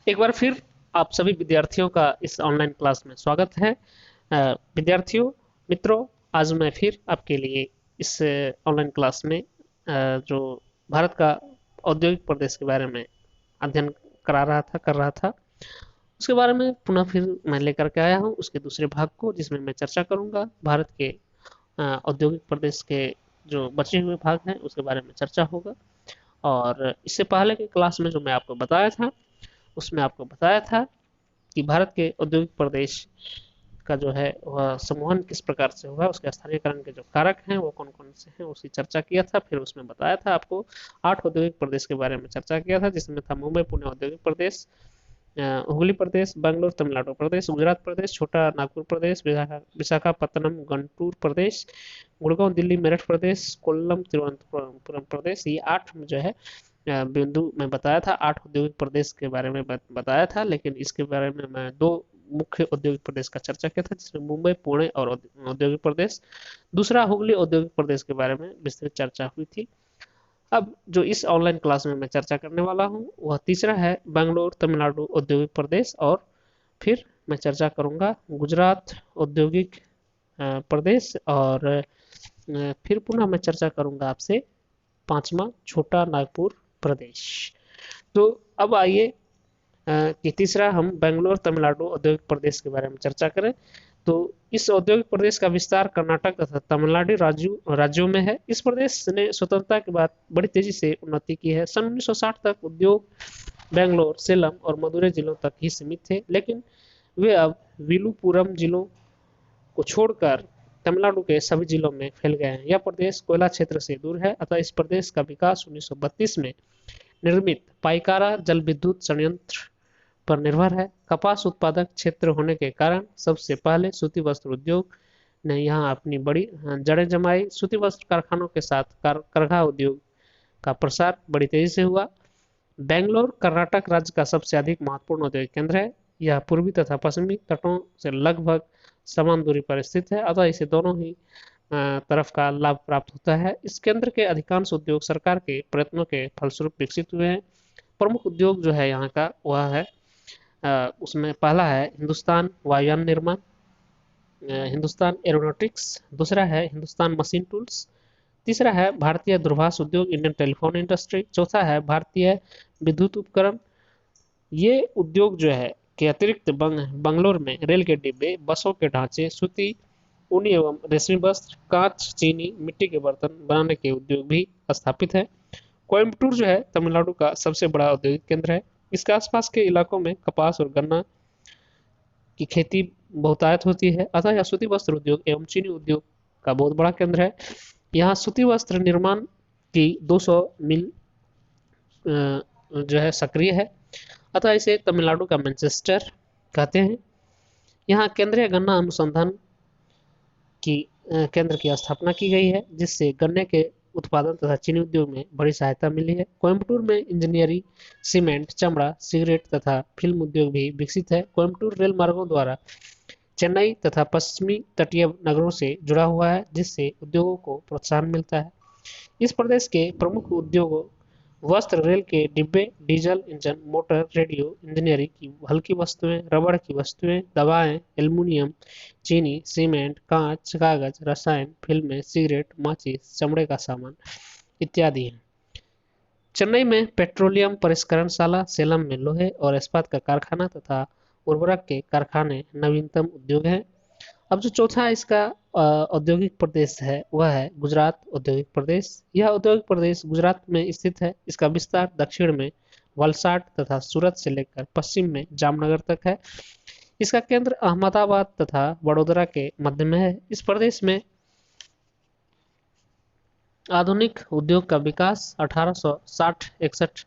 एक बार फिर आप सभी विद्यार्थियों का इस ऑनलाइन क्लास में स्वागत है। विद्यार्थियों, मित्रों, आज मैं फिर आपके लिए इस ऑनलाइन क्लास में जो भारत का औद्योगिक प्रदेश के बारे में अध्ययन कर रहा था, उसके बारे में पुनः फिर मैं लेकर के आया हूँ उसके दूसरे भाग को, जिसमें मैं चर्चा करूंगा भारत के औद्योगिक प्रदेश के जो बचे हुए भाग हैं उसके बारे में चर्चा होगा। और इससे पहले की क्लास में जो मैं आपको बताया था, उसमें आपको बताया था कि भारत के औद्योगिक प्रदेश का जो है वह समूहन किस प्रकार से हुआ, उसके स्थानीयकरण के जो कारक हैं वो कौन कौन से हैं उसकी चर्चा किया था। फिर उसमें बताया था आपको 8 औद्योगिक प्रदेश के बारे में चर्चा किया था, जिसमें था मुंबई पुणे औद्योगिक प्रदेश, हुगली प्रदेश, बैंगलोर तमिलनाडु प्रदेश, गुजरात प्रदेश, छोटा नागपुर प्रदेश, विशाखापत्तनम गंटूर प्रदेश, गुड़गांव दिल्ली मेरठ प्रदेश, कोल्लम तिरुवनंतपुरम प्रदेश। ये 8 जो है बिंदु मैं बताया था, 8 औद्योगिक प्रदेश के बारे में बताया था। लेकिन इसके बारे में मैं दो मुख्य औद्योगिक प्रदेश का चर्चा किया था, जिसमें मुंबई पुणे और औद्योगिक प्रदेश, दूसरा हुगली औद्योगिक प्रदेश के बारे में विस्तृत चर्चा हुई थी। अब जो इस ऑनलाइन क्लास में मैं चर्चा करने वाला हूँ वह तीसरा है बेंगलोर तमिलनाडु औद्योगिक प्रदेश, और फिर मैं चर्चा करूंगा गुजरात औद्योगिक प्रदेश, और फिर पुनः मैं चर्चा करूंगा आपसे पांचवा छोटा नागपुर प्रदेश। तो अब आइए कि तीसरा हम बेंगलोर तमिलनाडु औद्योगिक प्रदेश के बारे में चर्चा करें। तो इस औद्योगिक प्रदेश का विस्तार कर्नाटक तथा तमिलनाडु राज्यों में है। इस प्रदेश ने स्वतंत्रता के बाद बड़ी तेजी से उन्नति की है। सन 1960 तक उद्योग बेंगलोर, सेलम और मदुरै जिलों तक ही सीमित थे, लेकिन वे अब विलुपुरम जिलों को छोड़कर तमिलनाडु के सभी जिलों में फैल गए हैं। यह प्रदेश कोयला क्षेत्र से दूर है, अतः इस प्रदेश का विकास 1932 में निर्मित पाइकारा जल विद्युत संयंत्र पर निर्भर है। कपास उत्पादक क्षेत्र होने के कारण सबसे पहले सूती वस्त्र उद्योग ने यहाँ अपनी बड़ी जड़ें जमाई। सूती वस्त्र कारखानों के साथ करघा उद्योग का प्रसार बड़ी तेजी से हुआ। बेंगलोर कर्नाटक राज्य का सबसे अधिक महत्वपूर्ण औद्योगिक केंद्र है। यह पूर्वी तथा पश्चिमी तटों से लगभग समान दूरी पर स्थित है, अतः इसे दोनों ही तरफ का लाभ प्राप्त होता है। इस केंद्र के अधिकांश उद्योग सरकार के प्रयत्नों के फलस्वरूप विकसित हुए हैं। प्रमुख उद्योग जो है यहाँ का वह है, उसमें पहला है हिंदुस्तान वायुयान निर्माण, हिंदुस्तान एरोनॉटिक्स, दूसरा है हिंदुस्तान मशीन टूल्स, तीसरा है भारतीय दूरभाष उद्योग इंडियन टेलीफोन इंडस्ट्री, चौथा है भारतीय विद्युत उपकरण। ये उद्योग जो है के अतिरिक्त बंगलोर में रेल के डिब्बे, बसों के ढांचे, सूती, ऊनी एवं रेशमी वस्त्र, कांच, चीनी, मिट्टी के बर्तन बनाने के उद्योग भी स्थापित है। कोयम्बटूर जो है तमिलनाडु का सबसे बड़ा औद्योगिक केंद्र है। इसके आसपास के इलाकों में कपास और गन्ना की खेती बहुतायत होती है, अतः यह सूती वस्त्र उद्योग एवं चीनी उद्योग का बहुत बड़ा केंद्र है। यहाँ सूती वस्त्र निर्माण की 200 मिल जो है सक्रिय है, अतः इसे तमिलनाडु का मैनचेस्टर कहते हैं। यहाँ केंद्रीय गन्ना अनुसंधान की केंद्र की स्थापना की गई है, जिससे गन्ने के उत्पादन तथा चीनी उद्योग में बड़ी सहायता मिली है। कोयम्बटूर में इंजीनियरिंग, सीमेंट, चमड़ा, सिगरेट तथा फिल्म उद्योग भी विकसित है। कोयम्बटूर रेल मार्गों द्वारा चेन्नई तथा पश्चिमी तटीय नगरों से जुड़ा हुआ है, जिससे उद्योगों को प्रोत्साहन मिलता है। इस प्रदेश के प्रमुख उद्योगों वस्त्र, रेल के डिब्बे, diesel engine, motor, radio, engineering की हल्की वस्तुएं, रबड़ की वस्तुएं, दवाएं, एल्युमिनियम, चीनी, सीमेंट, कांच, कागज, रसायन, फिल्में, सिगरेट, माचिस, चमड़े का सामान इत्यादि हैं। चेन्नई में पेट्रोलियम परिष्करणशाला, सेलम में लोहे और इस्पात का कारखाना तथा उर्वरक के कारखाने नवीनतम उद्योग हैं। अब जो चौथा इसका औद्योगिक प्रदेश है वह है गुजरात औद्योगिक प्रदेश। यह औद्योगिक प्रदेश गुजरात में स्थित है। इसका विस्तार दक्षिण में वलसाड तथा सूरत से लेकर पश्चिम में जामनगर तक है। इसका केंद्र अहमदाबाद तथा वडोदरा के मध्य में है। इस प्रदेश में आधुनिक उद्योग का विकास 1860-61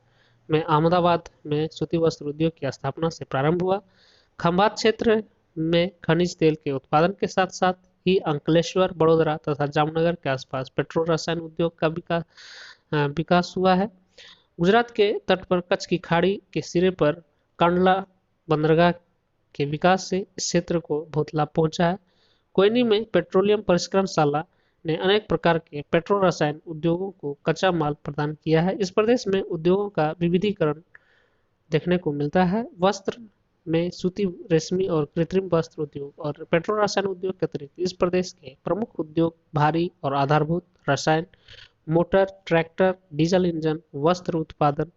में अहमदाबाद में सूती वस्त्र उद्योग की स्थापना से प्रारंभ हुआ। खंभात क्षेत्र में खनिज तेल के उत्पादन के साथ साथ ही अंकलेश्वर, बड़ोदरा तथा जामनगर के आसपास पेट्रो रसायन उद्योग का विकास हुआ है। गुजरात के तट पर कच्छ की खाड़ी के सिरे पर कांडला बंदरगाह के विकास से इस क्षेत्र को बहुत लाभ पहुंचा है। कोयनी में पेट्रोलियम परिष्करणशाला ने अनेक प्रकार के पेट्रो रसायन उद्योगों को कच्चा माल प्रदान किया है। इस प्रदेश में उद्योगों का विविधीकरण देखने को मिलता है। वस्त्र में सूती, रेशमी और कृत्रिम वस्त्र उद्योग और पेट्रो रसायन उद्योग के अतिरिक्त इस प्रदेश के प्रमुख उद्योग भारी और आधारभूत रसायन, मोटर, ट्रैक्टर, डीजल इंजन, वस्त्र उत्पादन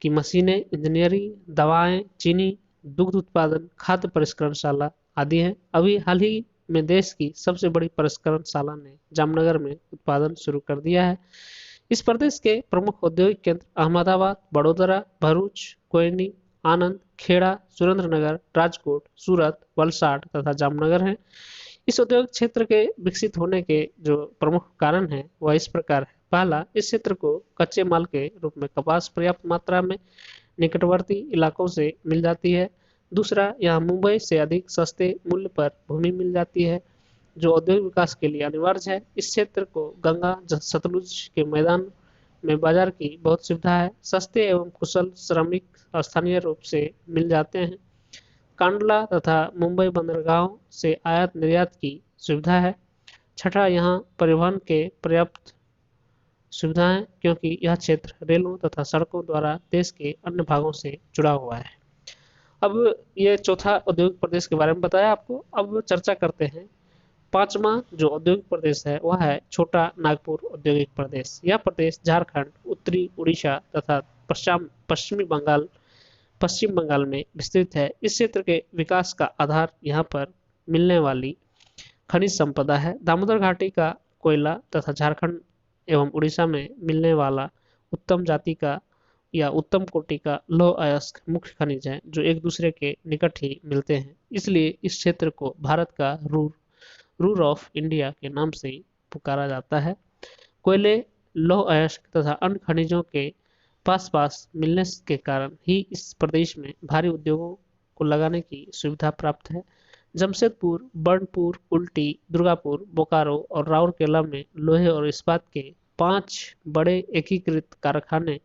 की मशीनें, इंजीनियरिंग, दवाएं, चीनी, दुग्ध उत्पादन, खाद्य प्रसंस्करणशाला आदि हैं। अभी हाल ही में देश की सबसे बड़ी प्रसंस्करणशाला ने जामनगर में उत्पादन शुरू कर दिया है। इस प्रदेश के प्रमुख औद्योगिक केंद्र अहमदाबाद, बड़ोदरा, भरूच, कोयनी, आनंद, खेड़ा, सुरेंद्रनगर, राजकोट, सूरत, वलसाड तथा जामनगर हैं। इस औद्योगिक क्षेत्र के विकसित होने के जो प्रमुख कारण हैं वह इस प्रकार है। पहला, इस क्षेत्र को कच्चे माल के रूप में कपास पर्याप्त मात्रा में निकटवर्ती इलाकों से मिल जाती है। दूसरा, यहाँ मुंबई से अधिक सस्ते मूल्य पर भूमि मिल जाती है जो औद्योगिक विकास के लिए अनिवार्य है। इस क्षेत्र को गंगा सतलुज के मैदान में बाजार की बहुत सुविधा है। सस्ते एवं कुशल श्रमिक स्थानीय रूप से मिल जाते हैं। कांडला तथा मुंबई बंदरगाहों से आयात निर्यात की सुविधा है। छठा, यहाँ परिवहन के पर्याप्त सुविधाएं क्योंकि यह क्षेत्र रेलों तथा सड़कों द्वारा देश के अन्य भागों से जुड़ा हुआ है। अब ये चौथा औद्योगिक प्रदेश के बारे में बताया आपको। अब चर्चा करते हैं पांचवा जो औद्योगिक प्रदेश है वह है छोटा नागपुर औद्योगिक प्रदेश। यह प्रदेश झारखंड, उत्तरी उड़ीसा तथा पश्चिम बंगाल में विस्तृत है। इस क्षेत्र के विकास का आधार यहाँ पर मिलने वाली खनिज संपदा है। दामोदर घाटी का कोयला तथा झारखंड एवं उड़ीसा में मिलने वाला उत्तम जाति का या उत्तम कोटि का लौह अयस्क मुख्य खनिज है जो एक दूसरे के निकट ही मिलते हैं। इसलिए इस क्षेत्र को भारत का रूर ऑफ इंडिया के नाम से पुकारा जाता है। कोयले, लौह अयस्क तथा अन्य खनिजों के पास पास मिलने के कारण ही इस प्रदेश में भारी उद्योगों को लगाने की सुविधा प्राप्त है। जमशेदपुर, बर्नपुर, कुल्टी, दुर्गापुर, बोकारो और राउरकेला में लोहे और इस्पात के 5 बड़े एकीकृत कारखाने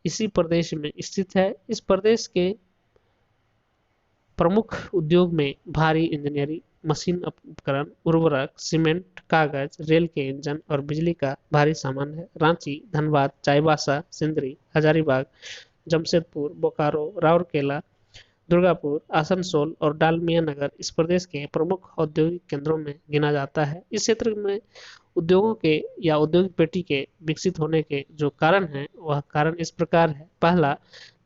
इसी प्रदेश में स्थित है। इस प्रदेश के प्रमुख उद्योग में भारी इंजीनियरिंग, मशीन उपकरण, उर्वरक, सीमेंट, कागज, रेल के इंजन और बिजली का भारी सामान है। रांची, धनबाद, चाईबासा, सिंदरी, हजारीबाग, जमशेदपुर, बोकारो, राउरकेला, दुर्गापुर, आसनसोल और डालमिया नगर इस प्रदेश के प्रमुख औद्योगिक केंद्रों में गिना जाता है। इस क्षेत्र में उद्योगों के या औद्योगिक पेटी के विकसित होने के जो कारण हैं वह कारण इस प्रकार है। पहला,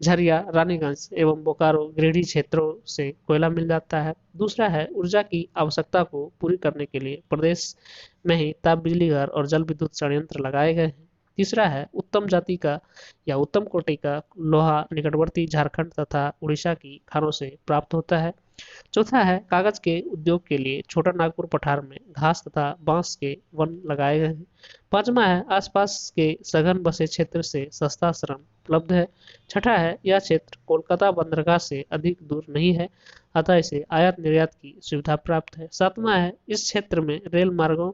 झरिया, रानीगंज एवं बोकारो, गिरिडीह क्षेत्रों से कोयला मिल जाता है। दूसरा है ऊर्जा की आवश्यकता को पूरी करने के लिए प्रदेश में ही ताप बिजली घर और जल विद्युत संयंत्र लगाए गए हैं। तीसरा है उत्तम जाति का या उत्तम कोटि का लोहा निकटवर्ती झारखंड तथा उड़ीसा की खानों से प्राप्त होता है। चौथा है कागज के उद्योग के लिए छोटा नागपुर पठार में घास तथा बांस के वन लगाए गए हैं। पांचवा है आसपास के सघन बसे क्षेत्र से सस्ता श्रम उपलब्ध है। छठा है यह क्षेत्र कोलकाता बंदरगाह से अधिक दूर नहीं है अतः इसे आयात निर्यात की सुविधा प्राप्त है। सातवां है इस क्षेत्र में रेल मार्गों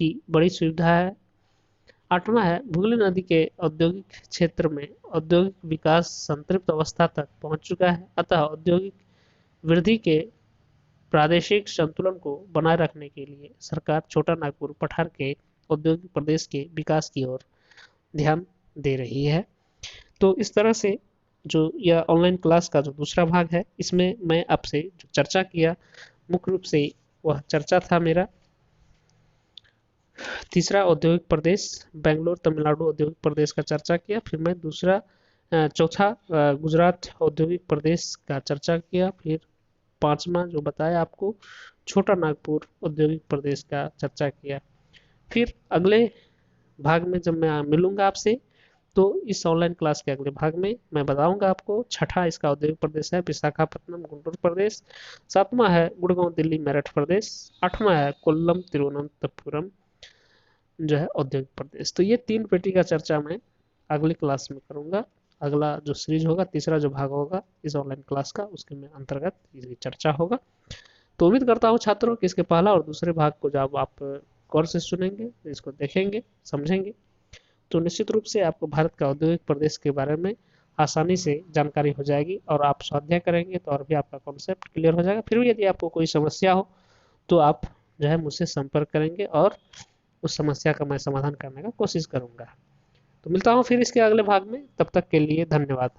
की बड़ी सुविधा है। आठवां है भूगली नदी के औद्योगिक क्षेत्र में औद्योगिक विकास संतृप्त अवस्था तक पहुंच चुका है अतः औद्योगिक वृद्धि के प्रादेशिक संतुलन को बनाए रखने के लिए सरकार छोटा नागपुर पठार के औद्योगिक प्रदेश के विकास की ओर ध्यान दे रही है। तो इस तरह से जो यह ऑनलाइन क्लास का जो दूसरा भाग है इसमें मैं आपसे जो चर्चा किया मुख्य रूप से वह चर्चा था मेरा तीसरा औद्योगिक प्रदेश बेंगलोर तमिलनाडु औद्योगिक प्रदेश का चर्चा किया। फिर मैं दूसरा चौथा गुजरात औद्योगिक प्रदेश का चर्चा किया। फिर पांचवा जो बताया आपको छोटा नागपुर औद्योगिक प्रदेश का चर्चा किया। फिर अगले भाग में जब मैं मिलूंगा आपसे तो इस ऑनलाइन क्लास के अगले भाग में मैं बताऊंगा आपको छठा इसका औद्योगिक प्रदेश है विशाखापट्टनम गुंटूर प्रदेश। सातवां है गुड़गांव दिल्ली मेरठ प्रदेश। आठवां है कोल्लम तिरुवनंतपुरम जो है औद्योगिक प्रदेश। तो ये 3 पेटी का चर्चा मैं अगली क्लास में करूंगा। अगला जो सीरीज होगा तीसरा जो भाग होगा इस ऑनलाइन क्लास का उसके में अंतर्गत इसकी चर्चा होगा। तो उम्मीद करता हूँ छात्रों कि इसके पहला और दूसरे भाग को जब आप गौर से सुनेंगे इसको देखेंगे समझेंगे तो निश्चित रूप से आपको भारत का औद्योगिक प्रदेश के बारे में आसानी से जानकारी हो जाएगी और आप स्वाध्याय करेंगे तो और भी आपका कॉन्सेप्ट क्लियर हो जाएगा। फिर भी यदि आपको कोई समस्या हो तो आप जो है मुझसे संपर्क करेंगे और उस समस्या का मैं समाधान करने का कोशिश करूंगा। तो मिलता हूं फिर इसके अगले भाग में, तब तक के लिए धन्यवाद।